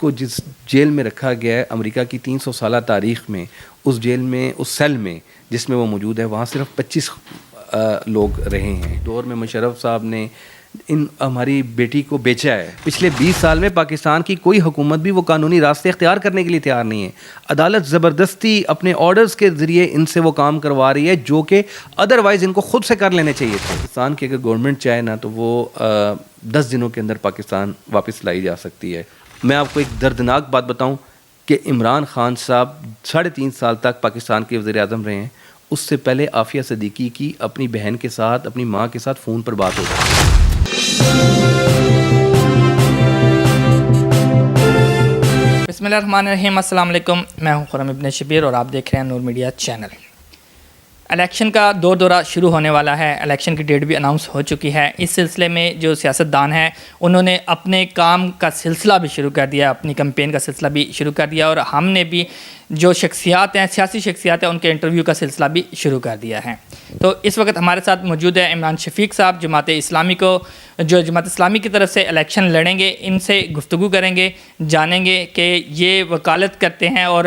کو جس جیل میں رکھا گیا ہے امریکہ کی 300 سالہ تاریخ میں، اس جیل میں، اس سیل میں جس میں وہ موجود ہے، وہاں صرف 25 لوگ رہے ہیں۔ دور میں مشرف صاحب نے ہماری بیٹی کو بیچا ہے۔ پچھلے 20 سال میں پاکستان کی کوئی حکومت بھی وہ قانونی راستے اختیار کرنے کے لیے تیار نہیں ہے۔ عدالت زبردستی اپنے آرڈرز کے ذریعے ان سے وہ کام کروا رہی ہے جو کہ ادروائز ان کو خود سے کر لینے چاہیے تھے۔ پاکستان کی اگر گورنمنٹ چاہے نا تو وہ 10 دنوں کے اندر پاکستان واپس لائی جا سکتی ہے۔ میں آپ کو ایک دردناک بات بتاؤں کہ عمران خان صاحب 3.5 سال تک پاکستان کے وزیر اعظم رہے ہیں۔ اس سے پہلے عافیہ صدیقی کی اپنی بہن کے ساتھ، اپنی ماں کے ساتھ فون پر بات ہوتی ہے۔ بسم اللہ الرحمن الرحیم، السلام علیکم، میں ہوں خرم ابن شبیر اور آپ دیکھ رہے ہیں نور میڈیا چینل۔ الیکشن کا دورہ شروع ہونے والا ہے، الیکشن کی ڈیٹ بھی اناؤنس ہو چکی ہے۔ اس سلسلے میں جو سیاستدان ہیں انہوں نے اپنے کام کا سلسلہ بھی شروع کر دیا، اپنی کمپین کا سلسلہ بھی شروع کر دیا، اور ہم نے بھی جو شخصیات ہیں، سیاسی شخصیات ہیں، ان کے انٹرویو کا سلسلہ بھی شروع کر دیا ہے۔ تو اس وقت ہمارے ساتھ موجود ہے عمران شفیق صاحب، جماعت اسلامی کی طرف سے الیکشن لڑیں گے۔ ان سے گفتگو کریں گے، جانیں گے کہ یہ وکالت کرتے ہیں اور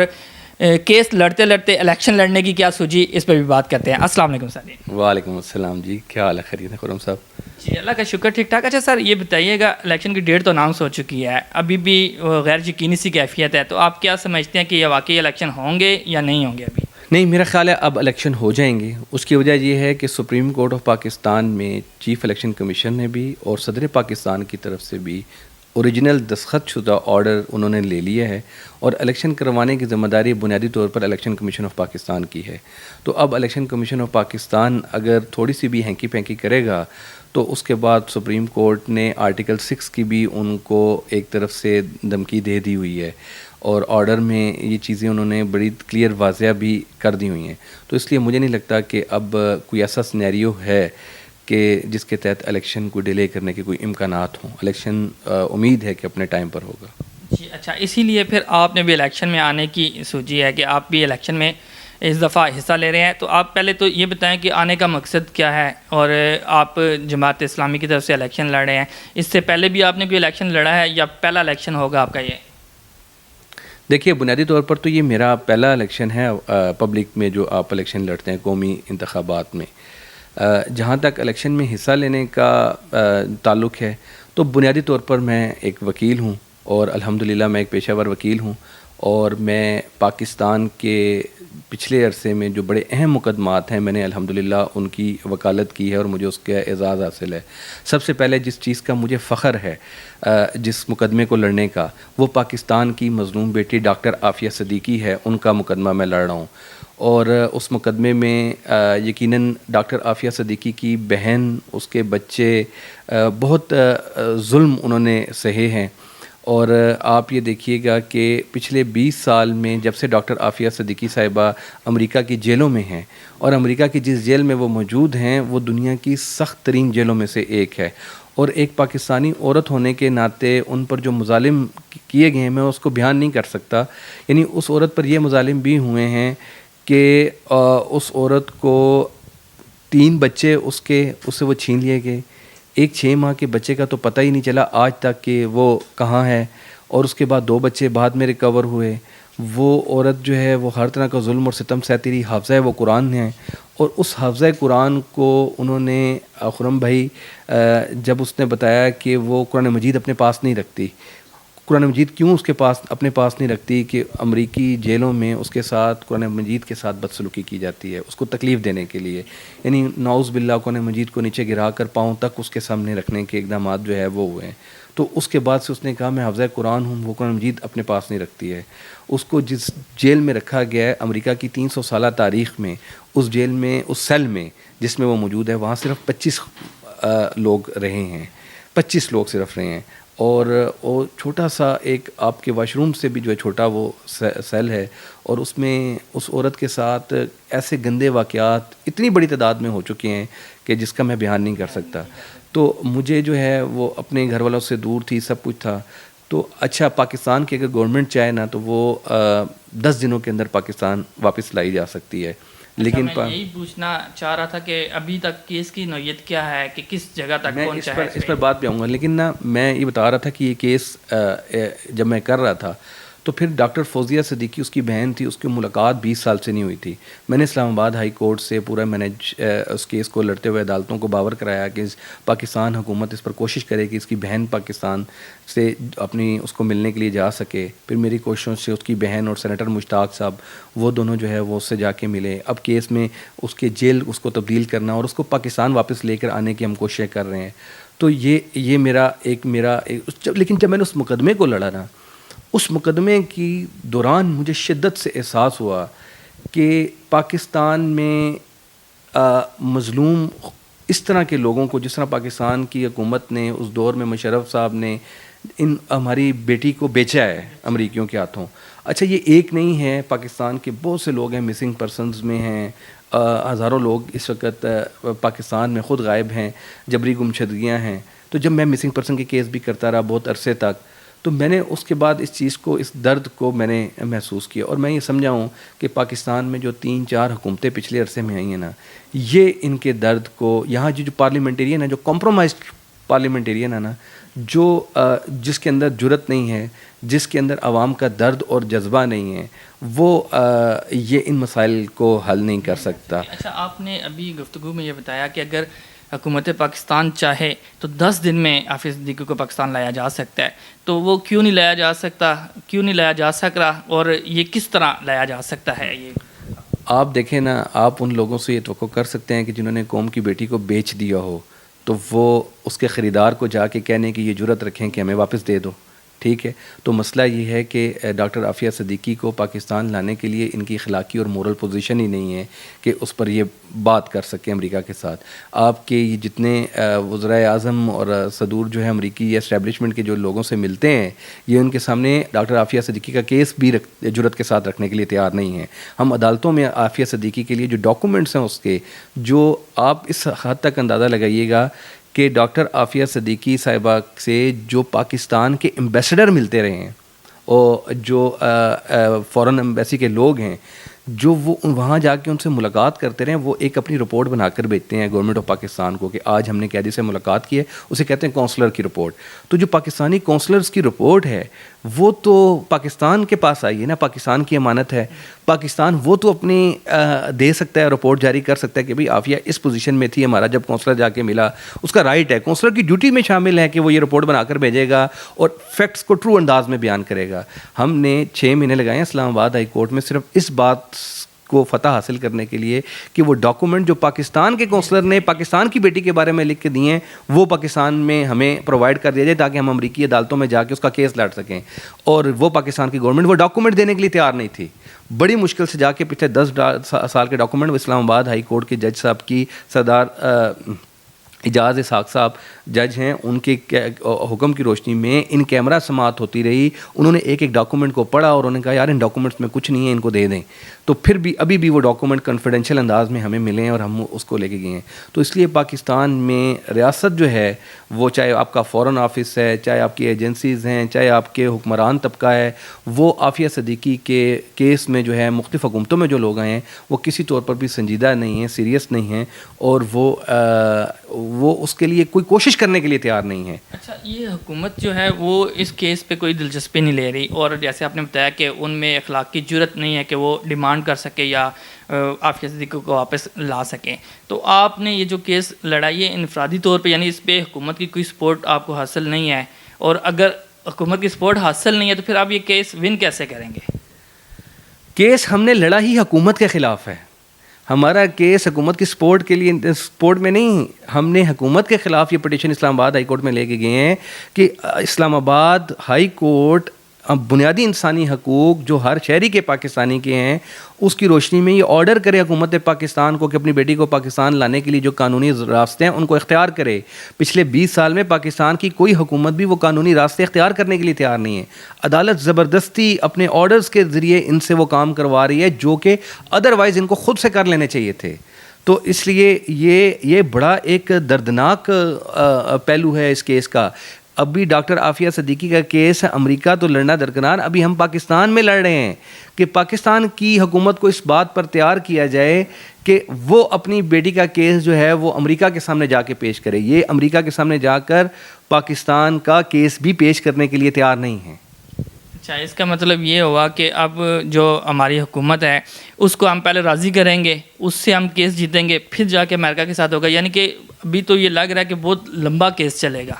کیس لڑتے لڑتے الیکشن لڑنے کی کیا سوچی، اس پہ بھی بات کرتے ہیں۔ السلام علیکم سر جی۔ وعلیکم السلام جی، کیا حال ہے؟ خیریت ہے خرم صاحب؟ جی اللہ کا شکر، ٹھیک ٹھاک۔ اچھا سر یہ بتائیے گا، الیکشن کی ڈیٹ تو اناؤنس ہو چکی ہے، ابھی بھی غیر یقینی سی کیفیت ہے، تو آپ کیا سمجھتے ہیں کہ یہ واقعی الیکشن ہوں گے یا نہیں ہوں گے؟ ابھی نہیں، میرا خیال ہے اب الیکشن ہو جائیں گے۔ اس کی وجہ یہ ہے کہ سپریم کورٹ آف پاکستان میں چیف الیکشن کمیشن نے بھی اور صدر پاکستان کی طرف سے بھی اوریجنل دستخط شدہ آرڈر انہوں نے لے لیا ہے، اور الیکشن کروانے کی ذمہ داری بنیادی طور پر الیکشن کمیشن آف پاکستان کی ہے۔ تو اب الیکشن کمیشن آف پاکستان اگر تھوڑی سی بھی ہینکی پینکی کرے گا تو اس کے بعد سپریم کورٹ نے آرٹیکل 6 کی بھی ان کو ایک طرف سے دھمکی دے دی ہوئی ہے، اور آرڈر میں یہ چیزیں انہوں نے بڑی کلیئر واضح بھی کر دی ہوئی ہیں۔ تو اس لیے مجھے نہیں لگتا کہ اب کوئی ایسا سینیریو ہے کہ جس کے تحت الیکشن کو ڈیلے کرنے کے کوئی امکانات ہوں۔ الیکشن امید ہے کہ اپنے ٹائم پر ہوگا۔ جی اچھا، اسی لیے پھر آپ نے بھی الیکشن میں آنے کی سوچی ہے کہ آپ بھی الیکشن میں اس دفعہ حصہ لے رہے ہیں، تو آپ پہلے تو یہ بتائیں کہ آنے کا مقصد کیا ہے، اور آپ جماعت اسلامی کی طرف سے الیکشن لڑ رہے ہیں، اس سے پہلے بھی آپ نے کوئی الیکشن لڑا ہے یا پہلا الیکشن ہوگا آپ کا یہ؟ دیکھیے، بنیادی طور پر تو یہ میرا پہلا الیکشن ہے پبلک میں جو آپ الیکشن لڑتے ہیں قومی انتخابات میں۔ جہاں تک الیکشن میں حصہ لینے کا تعلق ہے تو بنیادی طور پر میں ایک وکیل ہوں، اور الحمدللہ میں ایک پیشہ ور وکیل ہوں، اور میں پاکستان کے پچھلے عرصے میں جو بڑے اہم مقدمات ہیں میں نے الحمدللہ ان کی وکالت کی ہے، اور مجھے اس کا اعزاز حاصل ہے۔ سب سے پہلے جس چیز کا مجھے فخر ہے، جس مقدمے کو لڑنے کا، وہ پاکستان کی مظلوم بیٹی ڈاکٹر عافیہ صدیقی ہے، ان کا مقدمہ میں لڑ رہا ہوں۔ اور اس مقدمے میں یقیناً ڈاکٹر عافیہ صدیقی کی بہن، اس کے بچے بہت ظلم انہوں نے سہے ہیں، اور آپ یہ دیکھیے گا کہ پچھلے 20 سال میں جب سے ڈاکٹر عافیہ صدیقی صاحبہ امریکہ کی جیلوں میں ہیں، اور امریکہ کی جس جیل میں وہ موجود ہیں وہ دنیا کی سخت ترین جیلوں میں سے ایک ہے، اور ایک پاکستانی عورت ہونے کے ناطے ان پر جو مظالم کیے گئے ہیں میں اس کو بیان نہیں کر سکتا۔ یعنی اس عورت پر یہ مظالم بھی ہوئے ہیں کہ اس عورت کو 3 بچے اس سے وہ چھین لیے گئے، ایک 6 ماہ کے بچے کا تو پتہ ہی نہیں چلا آج تک کہ وہ کہاں ہے، اور اس کے بعد 2 بچے بعد میں ریکور ہوئے۔ وہ عورت جو ہے وہ ہر طرح کا ظلم اور ستم سہتی رہی، حافظہ وہ قرآن ہے، اور اس حافظہ قرآن کو انہوں نے خرم بھائی جب اس نے بتایا کہ وہ قرآن مجید اپنے پاس نہیں رکھتی، قرآن مجید کیوں اس کے پاس اپنے پاس نہیں رکھتی کہ امریکی جیلوں میں اس کے ساتھ قرآن مجید کے ساتھ بدسلوکی کی جاتی ہے اس کو تکلیف دینے کے لیے، یعنی نعوذ باللہ قرآن مجید کو نیچے گرا کر پاؤں تک اس کے سامنے رکھنے کے اقدامات جو ہے وہ ہوئے ہیں۔ تو اس کے بعد سے اس نے کہا میں حافظہ قرآن ہوں، وہ قرآن مجید اپنے پاس نہیں رکھتی ہے۔ اس کو جس جیل میں رکھا گیا ہے امریکہ کی 300 سالہ تاریخ میں، اس جیل میں، اس سیل میں جس میں وہ موجود ہے، وہاں صرف 25 لوگ رہے ہیں، 25 لوگ صرف رہے ہیں، اور وہ چھوٹا سا ایک آپ کے واش روم سے بھی جو ہے چھوٹا وہ سیل ہے، اور اس میں اس عورت کے ساتھ ایسے گندے واقعات اتنی بڑی تعداد میں ہو چکے ہیں کہ جس کا میں بیان نہیں کر سکتا۔ تو مجھے جو ہے وہ اپنے گھر والوں سے دور تھی، سب کچھ تھا۔ تو اچھا، پاکستان کی اگر گورنمنٹ چاہے نا تو وہ 10 دنوں کے اندر پاکستان واپس لائی جا سکتی ہے، لیکن میں یہی پوچھنا چاہ رہا تھا کہ ابھی تک کیس کی نوعیت کیا ہے کہ کس جگہ تک میں پہنچا ہے؟ اس پر بات پہ آؤں گا، لیکن نا میں یہ بتا رہا تھا کہ یہ کیس جب میں کر رہا تھا تو پھر ڈاکٹر فوزیہ صدیقی اس کی بہن تھی، اس کی ملاقات 20 سال سے نہیں ہوئی تھی. میں نے اسلام آباد ہائی کورٹ سے پورا مینیج اس کیس کو لڑتے ہوئے عدالتوں کو باور کرایا کہ پاکستان حکومت اس پر کوشش کرے کہ اس کی بہن پاکستان سے اپنی اس کو ملنے کے لیے جا سکے. پھر میری کوششوں سے اس کی بہن اور سینیٹر مشتاق صاحب وہ دونوں جو ہے وہ اس سے جا کے ملے. اب کیس میں اس کے جیل اس کو تبدیل کرنا اور اس کو پاکستان واپس لے کر آنے کی ہم کوششیں کر رہے ہیں. تو یہ میرا لیکن جب میں نے اس مقدمے کو لڑا نا، اس مقدمے کی دوران مجھے شدت سے احساس ہوا کہ پاکستان میں مظلوم اس طرح کے لوگوں کو، جس طرح پاکستان کی حکومت نے اس دور میں مشرف صاحب نے ہماری بیٹی کو بیچا ہے امریکیوں کے ہاتھوں. اچھا یہ ایک نہیں ہے، پاکستان کے بہت سے لوگ ہیں مسنگ پرسنز میں ہیں، ہزاروں لوگ اس وقت پاکستان میں خود غائب ہیں، جبری گمشدگیاں ہیں. تو جب میں مسنگ پرسن کے کیس بھی کرتا رہا بہت عرصے تک، تو میں نے اس کے بعد اس چیز کو، اس درد کو میں نے محسوس کیا. اور میں یہ سمجھا ہوں کہ پاکستان میں جو 3-4 حکومتیں پچھلے عرصے میں آئی ہیں نا، یہ ان کے درد کو، یہاں جو پارلیمنٹیرین ہے، جو کمپرومائزڈ پارلیمنٹیرین ہے نا، جو جس کے اندر جرت نہیں ہے، جس کے اندر عوام کا درد اور جذبہ نہیں ہے، وہ یہ ان مسائل کو حل نہیں کر سکتا. اچھا، آپ نے ابھی گفتگو میں یہ بتایا کہ اگر حکومت پاکستان چاہے تو 10 دن میں آفیہ صدیقی کو پاکستان لایا جا سکتا ہے، تو وہ کیوں نہیں لایا جا سکتا، کیوں نہیں لایا جا سک رہا، اور یہ کس طرح لایا جا سکتا ہے؟ یہ آپ دیکھیں نا، آپ ان لوگوں سے یہ توقع کر سکتے ہیں کہ جنہوں نے قوم کی بیٹی کو بیچ دیا ہو تو وہ اس کے خریدار کو جا کے کہنے کی یہ جرت رکھیں کہ ہمیں واپس دے دو. ٹھیک ہے، تو مسئلہ یہ ہے کہ ڈاکٹر عافیہ صدیقی کو پاکستان لانے کے لیے ان کی اخلاقی اور مورل پوزیشن ہی نہیں ہے کہ اس پر یہ بات کر سکیں امریکہ کے ساتھ. آپ کے یہ جتنے وزرائے اعظم اور صدور جو ہے امریکی اسٹیبلشمنٹ کے جو لوگوں سے ملتے ہیں، یہ ان کے سامنے ڈاکٹر عافیہ صدیقی کا کیس بھی جرت کے ساتھ رکھنے کے لیے تیار نہیں ہیں. ہم عدالتوں میں عافیہ صدیقی کے لیے جو ڈاکومنٹس ہیں اس کے، جو آپ اس حد تک اندازہ لگائیے گا کہ ڈاکٹر عافیہ صدیقی صاحبہ سے جو پاکستان کے ایمبیسڈر ملتے رہے ہیں اور جو فورن ایمبیسی کے لوگ ہیں، جو وہ وہاں جا کے ان سے ملاقات کرتے رہے ہیں، وہ ایک اپنی رپورٹ بنا کر بھیجتے ہیں گورنمنٹ آف پاکستان کو کہ آج ہم نے قیدی سے ملاقات کی ہے. اسے کہتے ہیں کونسلر کی رپورٹ. تو جو پاکستانی کونسلرز کی رپورٹ ہے وہ تو پاکستان کے پاس آئی ہے نا، پاکستان کی امانت ہے. پاکستان وہ تو اپنی دے سکتا ہے، رپورٹ جاری کر سکتا ہے کہ بھئی عافیہ اس پوزیشن میں تھی، ہمارا جب کونسلر جا کے ملا، اس کا رائٹ ہے، کونسلر کی ڈیوٹی میں شامل ہے کہ وہ یہ رپورٹ بنا کر بھیجے گا اور فیکٹس کو ٹرو انداز میں بیان کرے گا. ہم نے 6 مہینے لگائے ہیں اسلام آباد ہائی کورٹ میں صرف اس بات کو فتح حاصل کرنے کے لیے کہ وہ ڈاکومنٹ جو پاکستان کے کونسلر نے پاکستان کی بیٹی کے بارے میں لکھ کے دیے ہیں، وہ پاکستان میں ہمیں پرووائڈ کر دیا جائے تاکہ ہم امریکی عدالتوں میں جا کے اس کا کیس لڑ سکیں. اور وہ پاکستان کی گورنمنٹ وہ ڈاکومنٹ دینے کے لیے تیار نہیں تھی. بڑی مشکل سے جا کے پچھلے 10 سال کے ڈاکومنٹ اسلام آباد ہائی کورٹ کے جج صاحب کی، سردار اعجاز اسحاق صاحب جج ہیں، ان کے حکم کی روشنی میں ان کیمرہ سماعت ہوتی رہی. انہوں نے ایک ایک ڈاکومنٹ کو پڑھا اور انہوں نے کہا یار ان ڈاکومنٹس میں کچھ نہیں ہے، ان کو دے دیں. تو پھر بھی ابھی بھی وہ ڈاکومنٹ کنفیڈینشیل انداز میں ہمیں ملے ہیں اور ہم اس کو لے کے گئے ہیں. تو اس لیے پاکستان میں ریاست جو ہے، وہ چاہے آپ کا فورن آفس ہے، چاہے آپ کی ایجنسیز ہیں، چاہے آپ کے حکمران طبقہ ہے، وہ عافیہ صدیقی کے کیس میں جو ہے مختلف حکومتوں میں جو لوگ آئے ہیں وہ کسی طور پر بھی سنجیدہ نہیں ہیں، سیریس نہیں ہیں، اور وہ اس کے لیے کوئی کوشش کرنے کے لیے تیار نہیں ہے. اچھا، یہ حکومت جو ہے وہ اس کیس پہ کوئی دلچسپی نہیں لے رہی، اور جیسے آپ نے بتایا کہ ان میں اخلاقی جرت نہیں ہے کہ وہ ڈیمانڈ کر سکے یا عافیہ صدیقی کو واپس لا سکیں. تو آپ نے یہ جو کیس لڑائی ہے انفرادی طور پہ، یعنی اس پہ حکومت کی کوئی سپورٹ آپ کو حاصل نہیں ہے، اور اگر حکومت کی سپورٹ حاصل نہیں ہے تو پھر آپ یہ کیس ون کیسے کریں گے؟ کیس ہم نے لڑا ہی حکومت کے خلاف ہے. ہمارا کیس حکومت کی سپورٹ کے لیے، سپورٹ میں نہیں، ہم نے حکومت کے خلاف یہ پٹیشن اسلام آباد ہائی کورٹ میں لے کے گئے ہیں کہ اسلام آباد ہائی کورٹ بنیادی انسانی حقوق جو ہر شہری کے پاکستانی کے ہیں، اس کی روشنی میں یہ آرڈر کرے حکومت پاکستان کو کہ اپنی بیٹی کو پاکستان لانے کے لیے جو قانونی راستے ہیں ان کو اختیار کرے. پچھلے 20 سال میں پاکستان کی کوئی حکومت بھی وہ قانونی راستے اختیار کرنے کے لیے تیار نہیں ہے. عدالت زبردستی اپنے آرڈرز کے ذریعے ان سے وہ کام کروا رہی ہے جو کہ ادروائز ان کو خود سے کر لینے چاہیے تھے. تو اس لیے یہ بڑا ایک دردناک پہلو ہے اس کیس کا. ابھی ڈاکٹر عافیہ صدیقی کا کیس امریکہ تو لڑنا درکنار، ابھی ہم پاکستان میں لڑ رہے ہیں کہ پاکستان کی حکومت کو اس بات پر تیار کیا جائے کہ وہ اپنی بیٹی کا کیس جو ہے وہ امریکہ کے سامنے جا کے پیش کرے. یہ امریکہ کے سامنے جا کر پاکستان کا کیس بھی پیش کرنے کے لیے تیار نہیں ہیں. اچھا، اس کا مطلب یہ ہوا کہ اب جو ہماری حکومت ہے اس کو ہم پہلے راضی کریں گے، اس سے ہم کیس جیتیں گے، پھر جا کے امریکہ کے ساتھ ہوگا. یعنی کہ ابھی تو یہ لگ رہا ہے کہ بہت لمبا کیس چلے گا.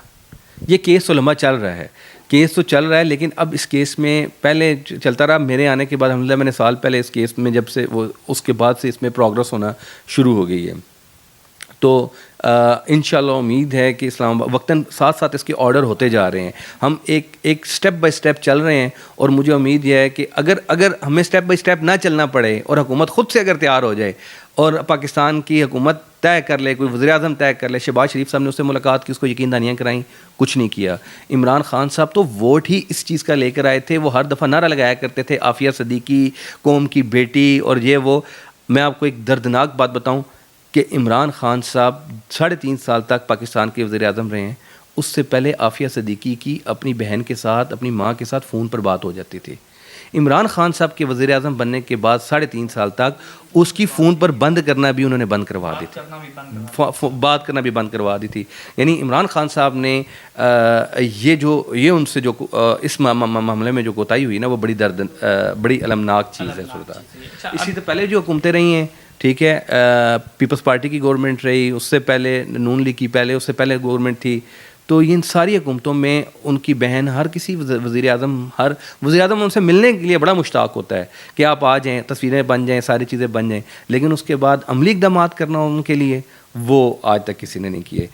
یہ کیس تو لمبا چل رہا ہے، کیس تو چل رہا ہے، لیکن اب اس کیس میں پہلے چلتا رہا. میرے آنے کے بعد الحمدللہ میں نے سال پہلے اس کیس میں جب سے وہ اس کے بعد سے اس میں پروگرس ہونا شروع ہو گئی ہے. تو انشاءاللہ امید ہے کہ اسلام آباد وقتاً ساتھ ساتھ اس کے آرڈر ہوتے جا رہے ہیں. ہم ایک سٹیپ بائی سٹیپ چل رہے ہیں، اور مجھے امید یہ ہے کہ اگر ہمیں سٹیپ بائی سٹیپ نہ چلنا پڑے اور حکومت خود سے اگر تیار ہو جائے اور پاکستان کی حکومت طے کر لے، کوئی وزیر اعظم طے کر لے. شہباز شریف صاحب نے اس سے ملاقات کی، اس کو یقین دہانیاں کرائیں، کچھ نہیں کیا. عمران خان صاحب تو ووٹ ہی اس چیز کا لے کر آئے تھے، وہ ہر دفعہ نعرہ لگایا کرتے تھے عافیہ صدیقی قوم کی بیٹی اور یہ وہ. میں آپ کو ایک دردناک بات بتاؤں کہ عمران خان صاحب 3.5 سال تک پاکستان کے وزیر اعظم رہے ہیں. اس سے پہلے عافیہ صدیقی کی اپنی بہن کے ساتھ، اپنی ماں کے ساتھ فون پر بات ہو جاتی تھی. عمران خان صاحب کے وزیر اعظم بننے کے بعد 3.5 سال تک اس کی فون پر بند کرنا بھی انہوں نے بند کروا دی تھی، بات کرنا بھی بند کروا دی تھی. یعنی عمران خان صاحب نے یہ ان سے جو اس معاملے میں جو کوتاہی ہوئی نا، وہ بڑی المناک چیز ہے. اسی سے پہلے جو حکومتیں رہی ہیں، ٹھیک ہے، پیپلز پارٹی کی گورنمنٹ رہی، اس سے پہلے نون لیگ کی اس سے پہلے گورنمنٹ تھی. تو ان ساری حکومتوں میں ان کی بہن، ہر کسی وزیر اعظم ان سے ملنے کے لیے بڑا مشتاق ہوتا ہے کہ آپ آ جائیں، تصویریں بن جائیں، ساری چیزیں بن جائیں. لیکن اس کے بعد عملی اقدامات کرنا ان کے لیے وہ آج تک کسی نے نہیں کیے.